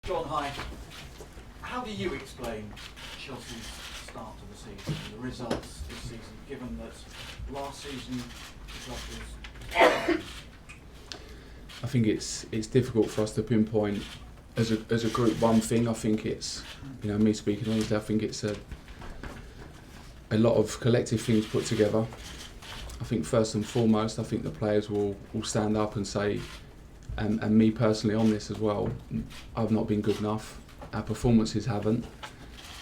John, hi. How do you explain Chelsea's start to the season and the results this season, given that last season the club was... I think it's difficult for us to pinpoint as a group one thing. I think it's, me speaking honestly, I think it's a lot of collective things put together. I think first and foremost, I think the players will stand up and say, and me personally on this as well, I've not been good enough, our performances haven't,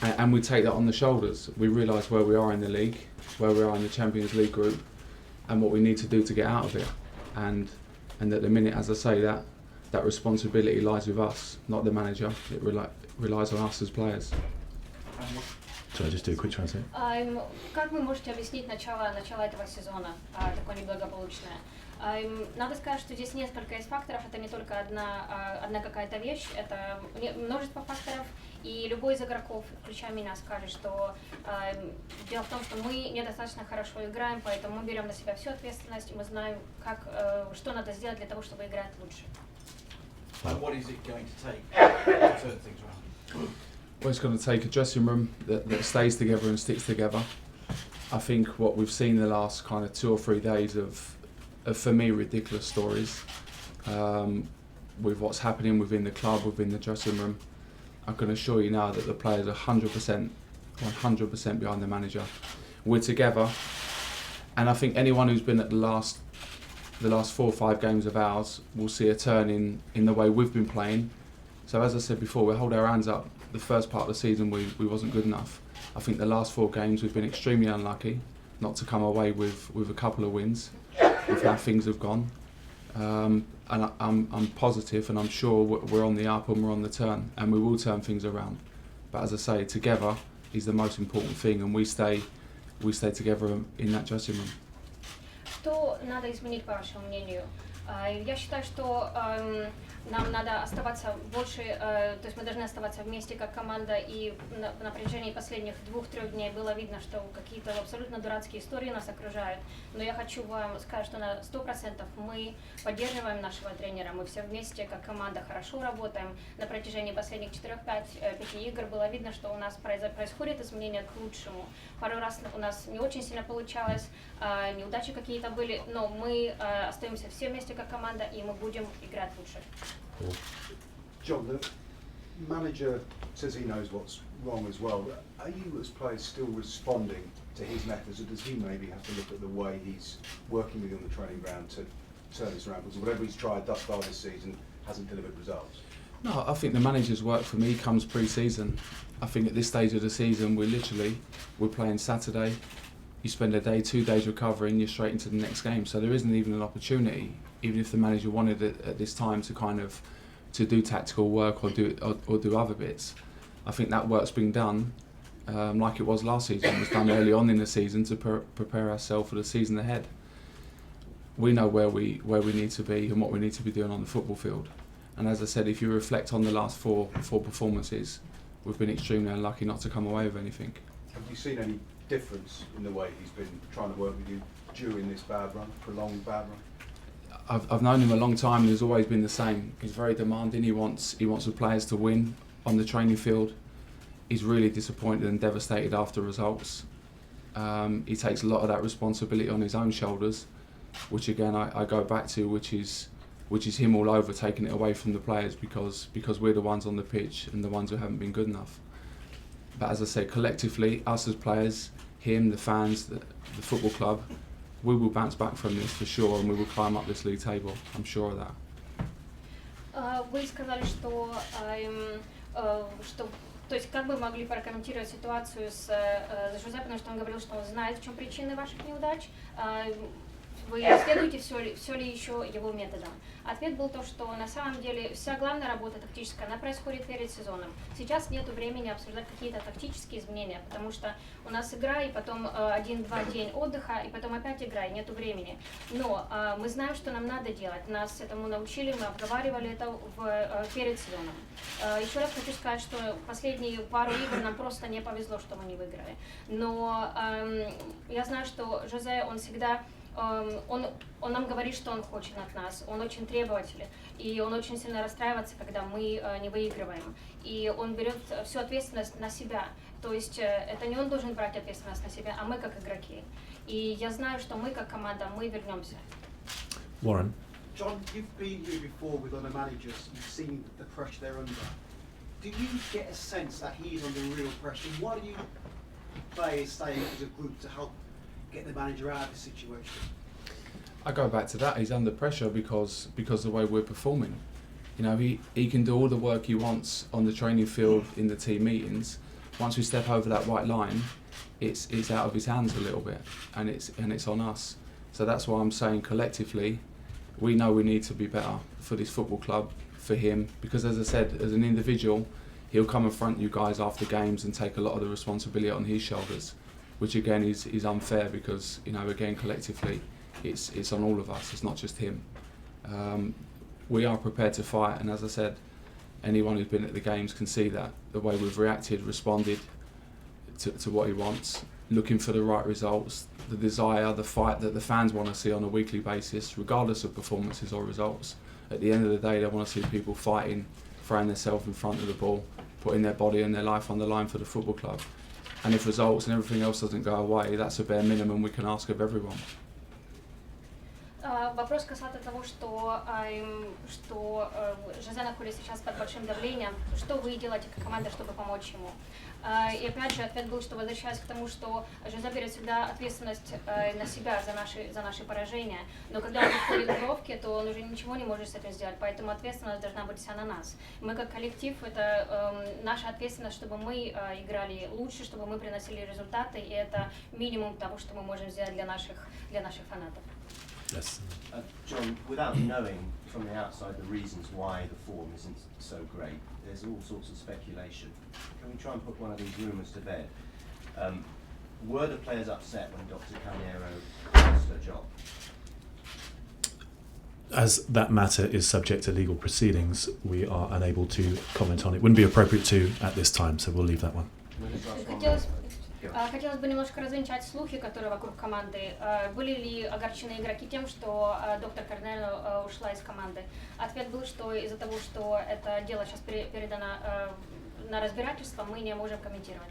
and we take that on the shoulders. We realise where we are in the league, where we are in the Champions League group, and what we need to do to get out of it. And at the minute, as I say, that responsibility lies with us, not the manager. It relies on us as players. Should I just do a quick translate? Как вы можете объяснить начало этого сезона, такое неблагополучное? Надо сказать, что здесь несколько есть факторов, это не только одна какая-то вещь, это множество факторов, и любой из игроков, включая меня, скажет, что дело в том, что мы недостаточно хорошо играем, поэтому мы берем на себя всю ответственность, и мы знаем, что надо сделать для того, чтобы играть лучше. What is it going to take to turn things around? Well, it's going to take a dressing room that stays together and sticks together. I think what we've seen the last kind of 2 or 3 days of for me, ridiculous stories with what's happening within the club, within the dressing room. I can assure you now that the players are 100% behind the manager. We're together, and I think anyone who's been at the last 4 or 5 games of ours will see a turn in the way we've been playing. So as I said before, we hold our hands up. The first part of the season we wasn't good enough. I think the last 4 games we've been extremely unlucky not to come away with a couple of wins with how things have gone. And I'm positive and I'm sure we're on the up and we're on the turn and we will turn things around. But as I say, together is the most important thing and we stay together in that dressing room. Что надо изменить, по вашему мнению? Я считаю, что нам надо оставаться больше, то есть мы должны оставаться вместе как команда, и на протяжении последних 2-3 дней было видно, что какие-то абсолютно дурацкие истории нас окружают. Но я хочу вам сказать, что на 100% мы поддерживаем нашего тренера, мы все вместе как команда хорошо работаем. На протяжении последних 4-5 игр было видно, что у нас происходит изменение к лучшему. Пару раз у нас не очень сильно получалось, неудачи какие-то были, но мы остаемся все вместе как команда, и мы будем играть лучше. John, the manager says he knows what's wrong as well. Are you as players still responding to his methods, or does he maybe have to look at the way he's working with you on the training ground to turn this around? Because whatever he's tried thus far this season hasn't delivered results. No, I think the manager's work for me comes pre-season. I think at this stage of the season we're playing Saturday. You spend a day, 2 days recovering, you're straight into the next game. So there isn't even an opportunity, even if the manager wanted it at this time to do tactical work or do other bits. I think that work's been done like it was last season. It was done early on in the season to prepare ourselves for the season ahead. We know where we need to be and what we need to be doing on the football field. And as I said, if you reflect on the last four performances, we've been extremely unlucky not to come away with anything. Have you seen any difference in the way he's been trying to work with you during this bad run, prolonged bad run? I've known him a long time and he's always been the same. He's very demanding, he wants the players to win on the training field. He's really disappointed and devastated after results. He takes a lot of that responsibility on his own shoulders, which again I go back to, which is him all over, taking it away from the players because we're the ones on the pitch and the ones who haven't been good enough. But as I say, collectively, us as players, him, the fans, the football club, we will bounce back from this for sure and we will climb up this league table. I'm sure of that. Вы сказали, что то есть как бы могли прокомментировать ситуацию с Жозе, потому что он говорил, что он знает, в чем причины ваших неудач. Вы следуете все ли еще его методам? Ответ был то, что на самом деле вся главная работа тактическая, она происходит перед сезоном. Сейчас нет времени обсуждать какие-то тактические изменения, потому что у нас игра, и потом 1-2 день отдыха, и потом опять игра, и нету времени. Но мы знаем, что нам надо делать. Нас этому научили, мы обговаривали это перед сезоном. Еще раз хочу сказать, что последние пару игр нам просто не повезло, что мы не выиграли. Но я знаю, что Жозе, он всегда он нам говорит, что он хочет от нас, он очень требователен, и он очень сильно расстраивается, когда мы не выигрываем. И он берет всю ответственность на себя. То есть это не он должен брать ответственность на себя, а мы как игроки. И я знаю, что мы как команда, мы вернемся. Warren. John, you've been here before with other managers, you've seen the pressure they're under. Do you get a sense that he's under real pressure? What do you players say as a group to help get the manager out of the situation? I go back to that. He's under pressure because of the way we're performing. You know, he can do all the work he wants on the training field in the team meetings. Once we step over that white line, it's out of his hands a little bit, and it's on us. So that's why I'm saying collectively, we know we need to be better for this football club, for him, because as I said, as an individual, he'll come and front you guys after games and take a lot of the responsibility on his shoulders, which again is unfair because, you know, again collectively, it's on all of us. It's not just him. We are prepared to fight, and as I said, anyone who's been at the games can see that the way we've reacted, responded to what he wants, looking for the right results, the desire, the fight that the fans want to see on a weekly basis, regardless of performances or results. At the end of the day, they want to see people fighting, throwing themselves in front of the ball, putting their body and their life on the line for the football club. And if results and everything else doesn't go away, that's a bare minimum we can ask of everyone. Вопрос касается того, что Жозе находится сейчас под большим давлением. Что вы делаете как команда, чтобы помочь ему? И опять же, ответ был, что возвращаясь к тому, что Жозе берет всегда ответственность на себя за наши поражения. Но когда он выходит в бровки, то он уже ничего не может с этим сделать. Поэтому ответственность должна быть вся на нас. Мы как коллектив, это наша ответственность, чтобы мы играли лучше, чтобы мы приносили результаты. И это минимум того, что мы можем сделать для наших фанатов. Yes. John, without knowing from the outside the reasons why the form isn't so great, there's all sorts of speculation. Can we try and put one of these rumours to bed? Were the players upset when Dr. Carneiro lost her job? As that matter is subject to legal proceedings, we are unable to comment on it. Wouldn't be appropriate to at this time, so we'll leave that one. Хотелось бы немножко развенчать слухи, которые вокруг команды. Были ли огорчены игроки тем, что доктор Карнеро ушла из команды? Ответ был, что из-за того, что это дело сейчас передано на разбирательство, мы не можем комментировать.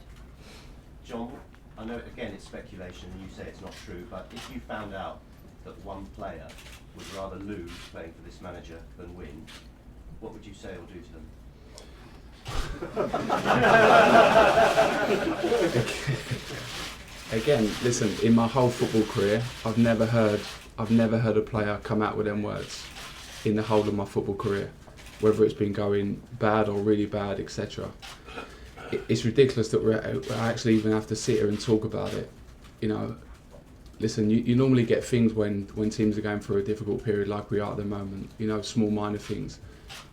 John, I know again it's speculation and you say it's not true, but if you found out that one player would rather lose playing for this manager than win, what would you say or do to them? Again, listen, in my whole football career, I've never heard a player come out with them words in the whole of my football career, whether it's been going bad or really bad, etc. It's ridiculous that I actually even have to sit here and talk about it. You know, listen, you normally get things when teams are going through a difficult period like we are at the moment, you know, small minor things.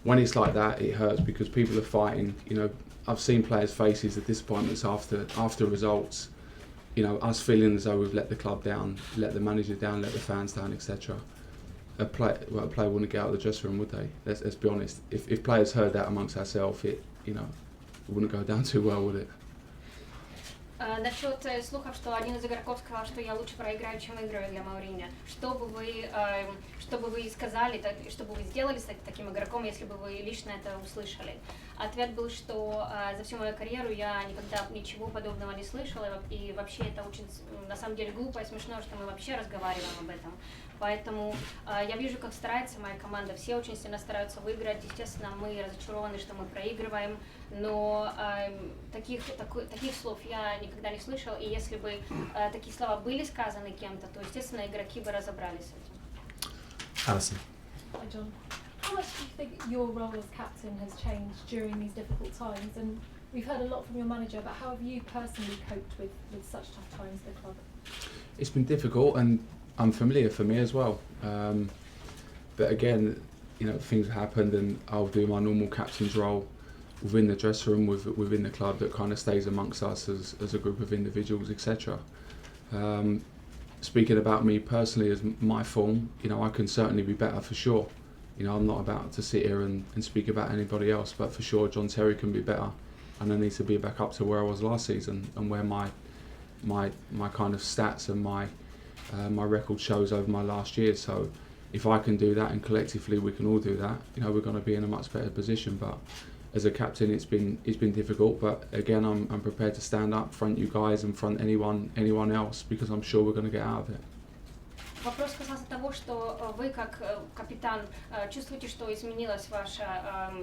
When it's like that, it hurts because people are fighting. You know, I've seen players' faces of disappointments after results. You know, us feeling as though we've let the club down, let the manager down, let the fans down, etc. A player wouldn't get out of the dressing room, would they? Let's be honest. If players heard that amongst ourselves, it wouldn't go down too well, would it? Насчет слухов, что один из игроков сказал, что я лучше проиграю, чем выиграю для Мауриньо. Что бы вы сказали, что бы вы сделали с таким игроком, если бы вы лично это услышали? Ответ был, что за всю мою карьеру я никогда ничего подобного не слышала, и вообще это очень, на самом деле, глупо и смешно, что мы вообще разговариваем об этом. Поэтому я вижу, как старается моя команда. Все очень сильно стараются выиграть. Естественно, мы разочарованы, что мы проигрываем, но таких слов я никогда не слышал. И если бы такие слова были сказаны кем-то, то, естественно, игроки бы разобрались с этим. Alison. Hi, John. How much do you think your role as captain has changed during these difficult times? And we've heard a lot from your manager, but how have you personally coped with such tough times at the club? It's been difficult and unfamiliar for me as well. But again, you know, things happened and I'll do my normal captain's role within the dressing room, within the club that kind of stays amongst us as a group of individuals, etc. Speaking about me personally as my form, you know, I can certainly be better for sure. You know, I'm not about to sit here and speak about anybody else, but for sure John Terry can be better, and I need to be back up to where I was last season and where my kind of stats and my my record shows over my last year. So if I can do that and collectively we can all do that, we're going to be in a much better position. But as a captain, it's been difficult. But again, I'm prepared to stand up front you guys and front anyone else, because I'm sure we're going to get out of it. Вопрос касался того, что вы как капитан чувствуете, что изменилось ваше,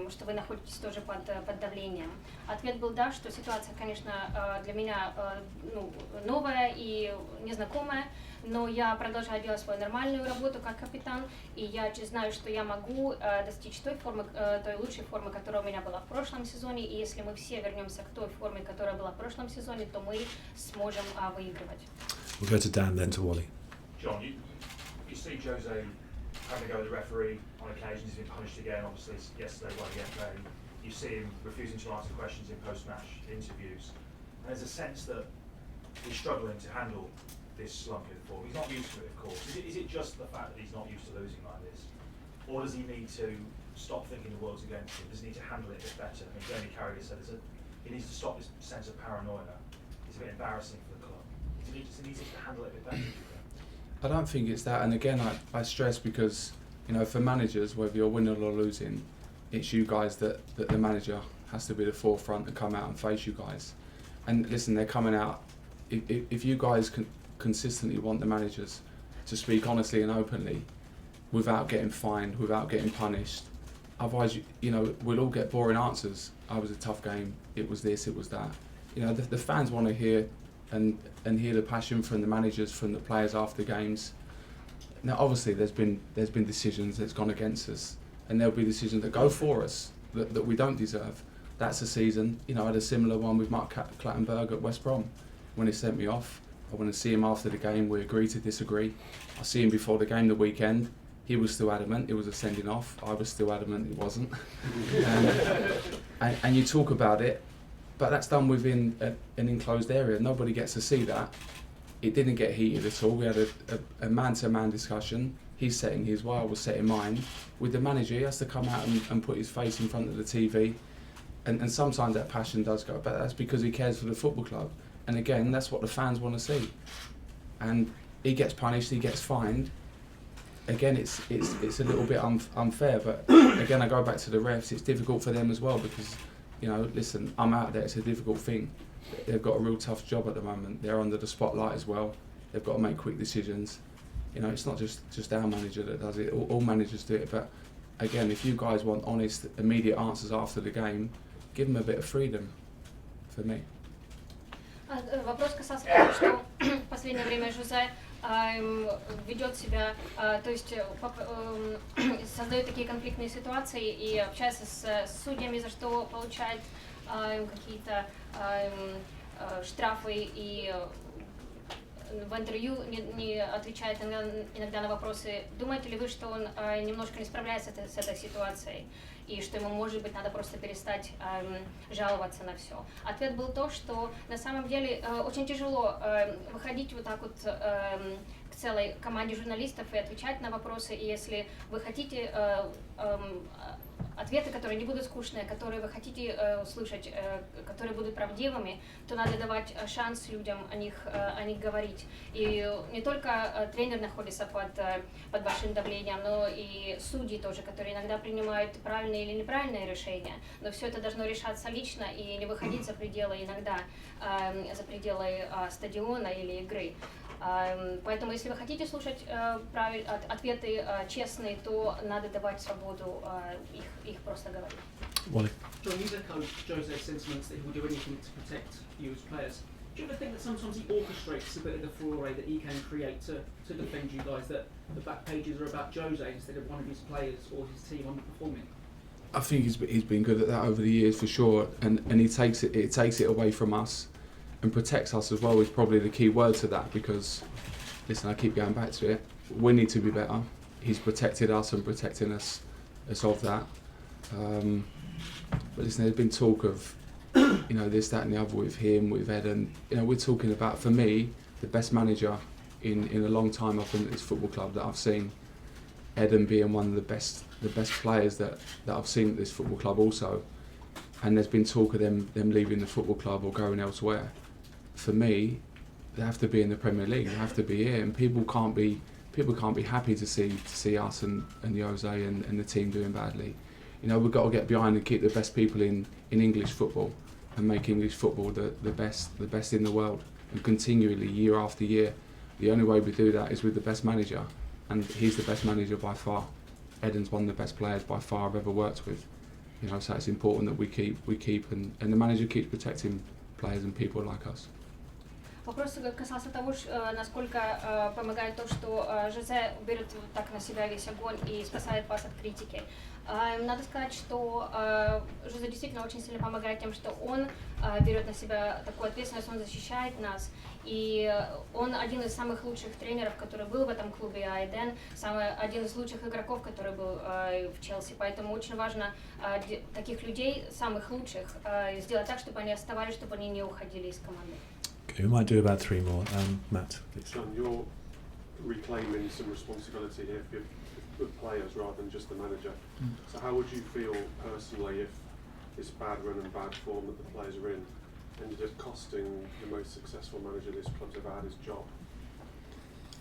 что вы находитесь тоже под давлением. Ответ был да, что ситуация, конечно, для меня новая и незнакомая, но я продолжаю делать свою нормальную работу как капитан, и я знаю, что я могу достичь той лучшей формы, которая у меня была в прошлом сезоне, и если мы все вернемся к той форме, которая была в прошлом сезоне, то мы сможем выигрывать. We'll go to Dan, then to Wally. John, you see Jose having a go at the referee on occasion. He's been punished again, obviously yesterday by the FA. You see him refusing to answer questions in post-match interviews. And there's a sense that he's struggling to handle this slump in form. He's not used to it, of course. Is it just the fact that he's not used to losing like this? Or does he need to stop thinking the world's against him? Does he need to handle it a bit better? I mean, Jamie Carragher said he needs to stop this sense of paranoia. It's a bit embarrassing for the club. Does he need to handle it a bit better? I don't think it's that, and again I stress, because for managers, whether you're winning or losing, it's you guys that the manager has to be the forefront and come out and face you guys. And listen, they're coming out. If you guys consistently want the managers to speak honestly and openly, without getting fined, without getting punished, otherwise we'll all get boring answers. I was a tough game. It was this. It was that. The fans want to hear. And hear the passion from the managers, from the players after games. Now, obviously, there's been decisions that's gone against us, and there'll be decisions that go for us that we don't deserve. That's a season. I had a similar one with Mark Clattenburg at West Brom when he sent me off. I went to see him after the game. We agreed to disagree. I see him before the game the weekend. He was still adamant it was a sending off. I was still adamant it wasn't. and you talk about it. But that's done within an enclosed area. Nobody gets to see that. It didn't get heated at all. We had a man-to-man discussion. He's setting his way, I was setting mine. With the manager, he has to come out and put his face in front of the TV. And sometimes that passion does go, but that's because he cares for the football club. And again, that's what the fans want to see. And he gets punished, he gets fined. Again, it's a little bit unfair, but again, I go back to the refs. It's difficult for them as well, because listen, I'm out there, it's a difficult thing. They've got a real tough job at the moment. They're under the spotlight as well. They've got to make quick decisions. It's not just our manager that does it, all managers do it. But again, if you guys want honest, immediate answers after the game, give them a bit of freedom, for me. Вопрос касался того, что в последнее время Жозе ведет себя, то есть создает такие конфликтные ситуации и общается с судьями, за что получает какие-то штрафы, и в интервью не отвечает иногда на вопросы. Думаете ли вы, что он немножко не справляется с этой ситуацией, и что ему, может быть, надо просто перестать жаловаться на все? Ответ был то, что на самом деле очень тяжело выходить вот так вот к целой команде журналистов и отвечать на вопросы, и если вы хотите ответы, которые не будут скучные, которые вы хотите услышать, которые будут правдивыми, то надо давать шанс людям о них говорить. И не только тренер находится под большим давлением, но и судьи тоже, которые иногда принимают правильные или неправильные решения. Но все это должно решаться лично и не выходить за пределы иногда, за пределы стадиона или игры. Поэтому, если вы хотите слушать ответы честные, то надо давать свободу их просто говорить. Wally. John, you've echoed Jose's sentiments that he will do anything to protect you as players. Do you ever think that sometimes he orchestrates a bit of the furore that he can create to defend you guys, that the back pages are about Jose instead of one of his players or his team underperforming? I think he's been good at that over the years, for sure, and he takes it away from us. And protects us as well is probably the key word to that, because, listen, I keep going back to it, we need to be better. He's protected us and protecting us of that. But listen, there's been talk of, this, that and the other with him, with Eden. We're talking about, for me, the best manager in a long time I've been at this football club that I've seen. Eden being one of the best players that I've seen at this football club also. And there's been talk of them leaving the football club or going elsewhere. For me, have to be in the Premier League. They have to be here, and people can't be happy to see us and Jose and the team doing badly. You know, we've got to get behind and keep the best people in English football and make English football the best in the world, and continually year after year. The only way we do that is with the best manager, and he's the best manager by far. Eden's one of the best players by far I've ever worked with. You know, so it's important that we keep and the manager keeps protecting players and people like us. Вопрос касался того, насколько помогает то, что Жозе берет так на себя весь огонь и спасает вас от критики. Надо сказать, что Жозе действительно очень сильно помогает тем, что он берет на себя такую ответственность, он защищает нас. И он один из самых лучших тренеров, который был в этом клубе, а Эден один из лучших игроков, который был в Челси. Поэтому очень важно таких людей, самых лучших, сделать так, чтобы они оставались, чтобы они не уходили из команды. Okay, we might do about 3 more. Matt, please. John, you're reclaiming some responsibility here for the players rather than just the manager. So how would you feel personally if this bad run and bad form that the players are in ended up costing the most successful manager this club's ever had his job?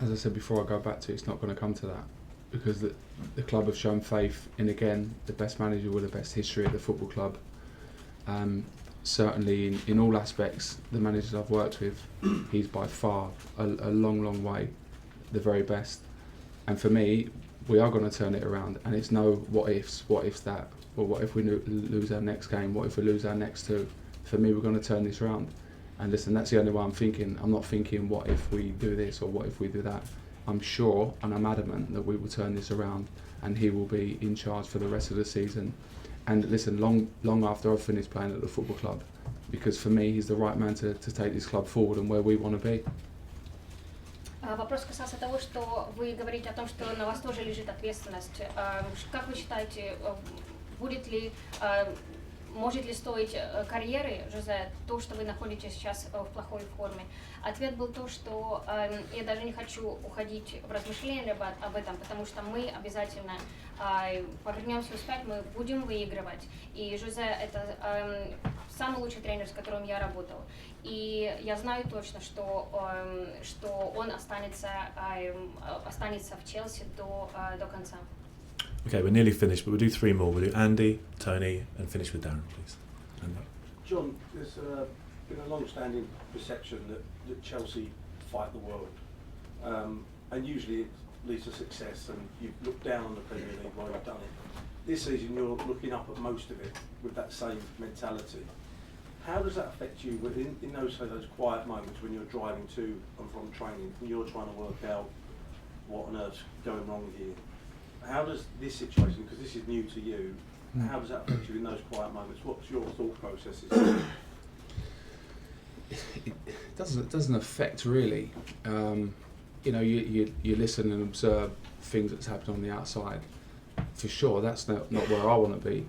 As I said before, I go back to it's not going to come to that, because the club have shown faith in, again, the best manager with the best history at the football club. Certainly in all aspects, the managers I've worked with, he's by far a long way the very best. And for me, we are going to turn it around, and it's no what ifs that, or what if we lose our next game, what if we lose our next 2. For me, we're going to turn this around. And listen, that's the only way I'm thinking. I'm not thinking what if we do this or what if we do that. I'm sure and I'm adamant that we will turn this around, and he will be in charge for the rest of the season. And listen, long after I've finished playing at the football club, because for me he's the right man to take this club forward and where we want to be. Вопрос касался того, что вы говорите о том, что на вас тоже лежит ответственность. Как вы считаете, может ли стоить карьеры Жозе то, что вы находитесь сейчас в плохой форме? Ответ был то, что я даже не хочу уходить в размышления об этом, потому что мы обязательно повернемся вспять, мы будем выигрывать. И Жозе это самый лучший тренер, с которым я работал. И я знаю точно, что он останется в Челси до конца. Okay, we're nearly finished, but we'll do 3 more. We'll do Andy, Tony, and finish with Darren, please. Andy. John, there's been a long-standing perception that Chelsea fight the world, and usually it leads to success, and you look down on the Premier League while you've done it. This season you're looking up at most of it with that same mentality. How does that affect you in those quiet moments when you're driving to and from training, and you're trying to work out what on earth's going wrong here? How does this situation, because this is new to you, how does that affect you in those quiet moments? What's your thought processes? It doesn't affect really. You know, you listen and observe things that's happening on the outside. For sure, that's not where I want to be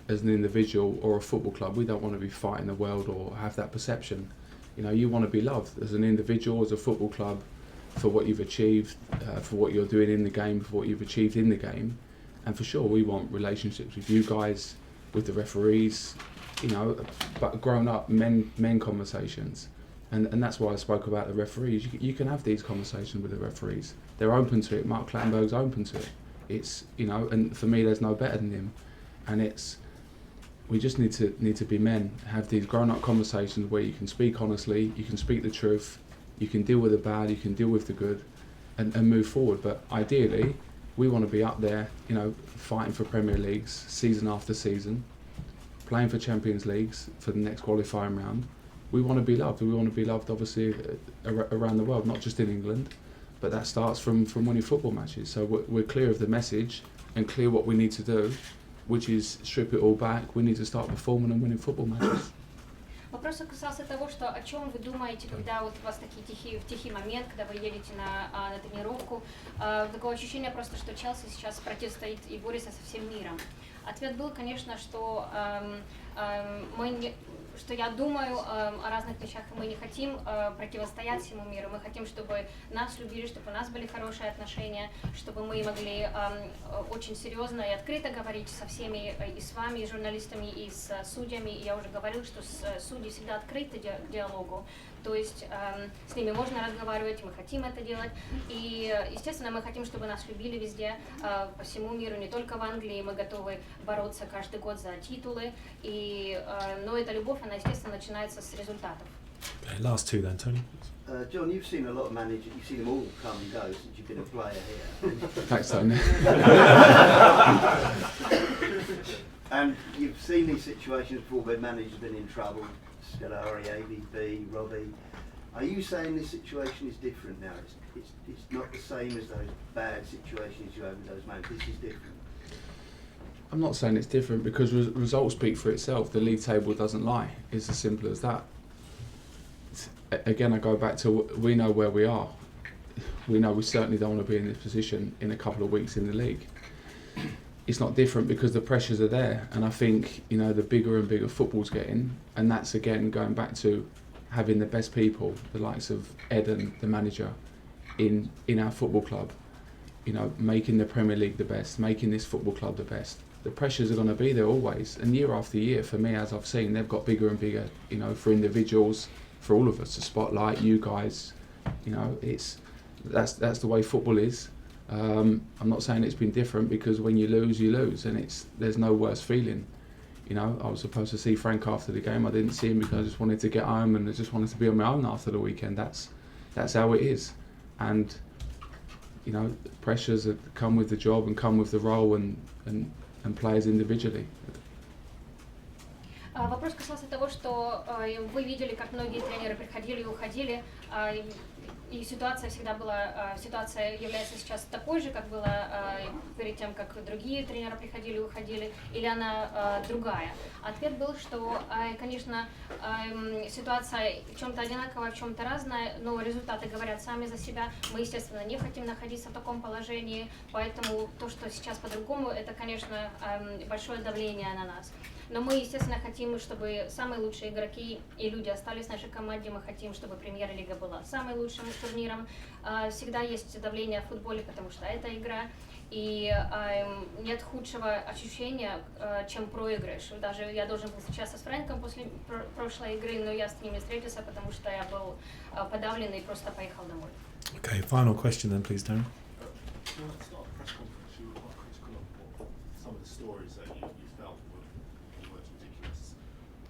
as an individual or a football club. We don't want to be fighting the world or have that perception. You know, you want to be loved as an individual, as a football club, for what you've achieved, for what you're doing in the game, for what you've achieved in the game. And for sure we want relationships with you guys, with the referees, you know, but grown up men conversations. And that's why I spoke about the referees. You can have these conversations with the referees. They're open to it. Mark Clattenburg's open to it. It's, you know, and for me there's no better than him. And we just need to be men, have these grown up conversations where you can speak honestly, you can speak the truth, you can deal with the bad, you can deal with the good, and move forward. But ideally, we want to be up there, you know, fighting for Premier Leagues season after season, playing for Champions Leagues for the next qualifying round. We want to be loved. We want to be loved, obviously, around the world, not just in England. But that starts from winning football matches. So we're clear of the message and clear what we need to do, which is strip it all back. We need to start performing and winning football matches. Вопрос касался того, что о чем вы думаете, когда вот у вас такие тихий момент, когда вы едете на тренировку. Такое ощущение просто, что Челси сейчас противостоит и борется со всем миром. Ответ был, конечно, что что я думаю о разных вещах, мы не хотим противостоять всему миру, мы хотим, чтобы нас любили, чтобы у нас были хорошие отношения, чтобы мы могли очень серьезно и открыто говорить со всеми, и с вами, и с журналистами, и с судьями. И я уже говорил, что судьи всегда открыты к диалогу, то есть с ними можно разговаривать, мы хотим это делать. И, естественно, мы хотим, чтобы нас любили везде, по всему миру, не только в Англии, мы готовы бороться каждый год за титулы, но эта любовь, она, естественно, начинается с результатов. Okay, last two then, Tony. John, you've seen a lot of managers, you've seen them all come and go since you've been a player here. Thanks, Tony. And you've seen these situations before where managers have been in trouble, Scolari, AVB, Robbie. Are you saying this situation is different now? It's not the same as those bad situations you had with those managers, this is different? I'm not saying it's different because results speak for itself. The league table doesn't lie. It's as simple as that. Again, I go back to we know where we are. We know we certainly don't want to be in this position in a couple of weeks in the league. It's not different because the pressures are there, and I think the bigger and bigger football's getting, and that's again going back to having the best people, the likes of Eden, the manager, in our football club. Making the Premier League the best, making this football club the best. The pressures are going to be there always, and year after year, for me, as I've seen, they've got bigger and bigger. For individuals, for all of us to spotlight you guys. That's the way football is. I'm not saying it's been different because when you lose, and there's no worse feeling. I was supposed to see Frank after the game. I didn't see him because I just wanted to get home and I just wanted to be on my own after the weekend. That's how it is, and pressures that come with the job and come with the role and players individually. Вопрос касался того, что вы видели, как многие тренеры приходили и уходили, и ситуация всегда была, ситуация является сейчас такой же, как была перед тем, как другие тренеры приходили и уходили, или она другая? Ответ был, что, конечно, ситуация в чем-то одинаковая, в чем-то разная, но результаты говорят сами за себя. Мы, естественно, не хотим находиться в таком положении, поэтому то, что сейчас по-другому, это, конечно, большое давление на нас. Но мы, естественно, хотим, чтобы самые лучшие игроки и люди остались в нашей команде. Мы хотим, чтобы премьер-лига была самым лучшим турниром. Всегда есть давление в футболе, потому что это игра. И нет худшего ощущения, чем проигрыш. Даже я должен был встречаться с Фрэнком после прошлой игры, но я с ним не встретился, потому что я был подавлен и просто поехал домой. Okay, final question then, please, Darren. It's not a press conference. You were quite critical of some of the stories that you felt were ridiculous.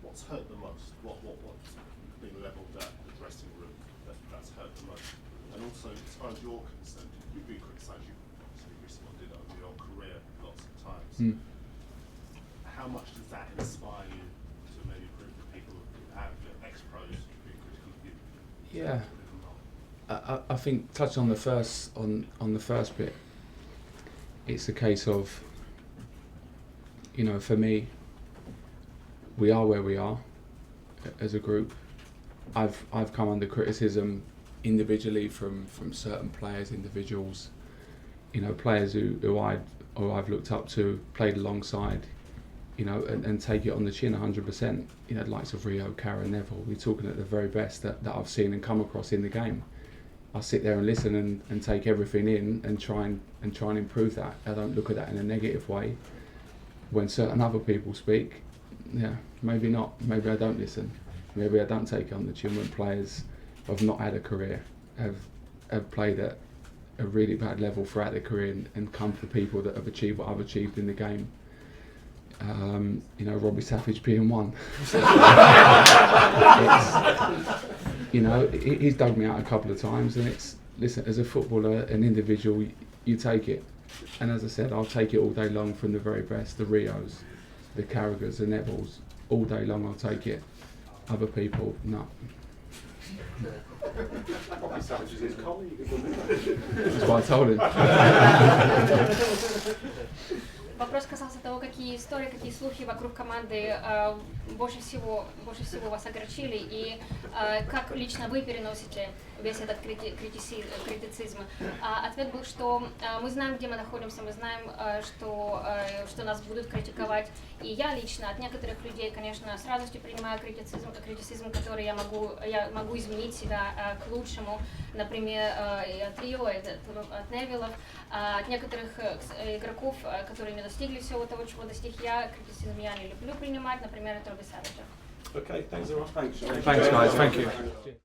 What's hurt the most? What's been levelled at the dressing room that's hurt the most? And also, as far as you're concerned, you've been criticised. You've obviously responded over your career lots of times. How much does that inspire you to maybe prove to people who have ex-pros being critical of you? Yeah. I think touching on the first bit, it's a case of, for me, we are where we are as a group. I've come under criticism individually from certain players, individuals, players who I've looked up to, played alongside, and take it on the chin 100%. The likes of Rio, Karen, Neville. We're talking at the very best that I've seen and come across in the game. I sit there and listen and take everything in and try and improve that. I don't look at that in a negative way. When certain other people speak, maybe not. Maybe I don't listen. Maybe I don't take it on the chin when players have not had a career, have played at a really bad level throughout their career and come for people that have achieved what I've achieved in the game. Robbie Savage being one. He's dug me out a couple of times, and listen, as a footballer, an individual, you take it. And as I said, I'll take it all day long from the very best, the Rios, the Carragers, the Nevilles, all day long I'll take it. Other people, no. Robbie Savage is his colleague. That's what I told him. Вопрос касался того, какие истории, какие слухи вокруг команды больше всего вас огорчили и как лично вы переносите весь этот критицизм. Ответ был, что мы знаем, где мы находимся, мы знаем, что нас будут критиковать. И я лично от некоторых людей, конечно, с радостью принимаю критицизм, который я могу изменить себя к лучшему. Например, от Рио, от Невилов, от некоторых игроков, которые не достигли всего того, чего достиг я, критицизм я не люблю принимать, например, от Робби Савиджа. Okay, thanks everyone. Thanks. Thanks, guys. Thank you.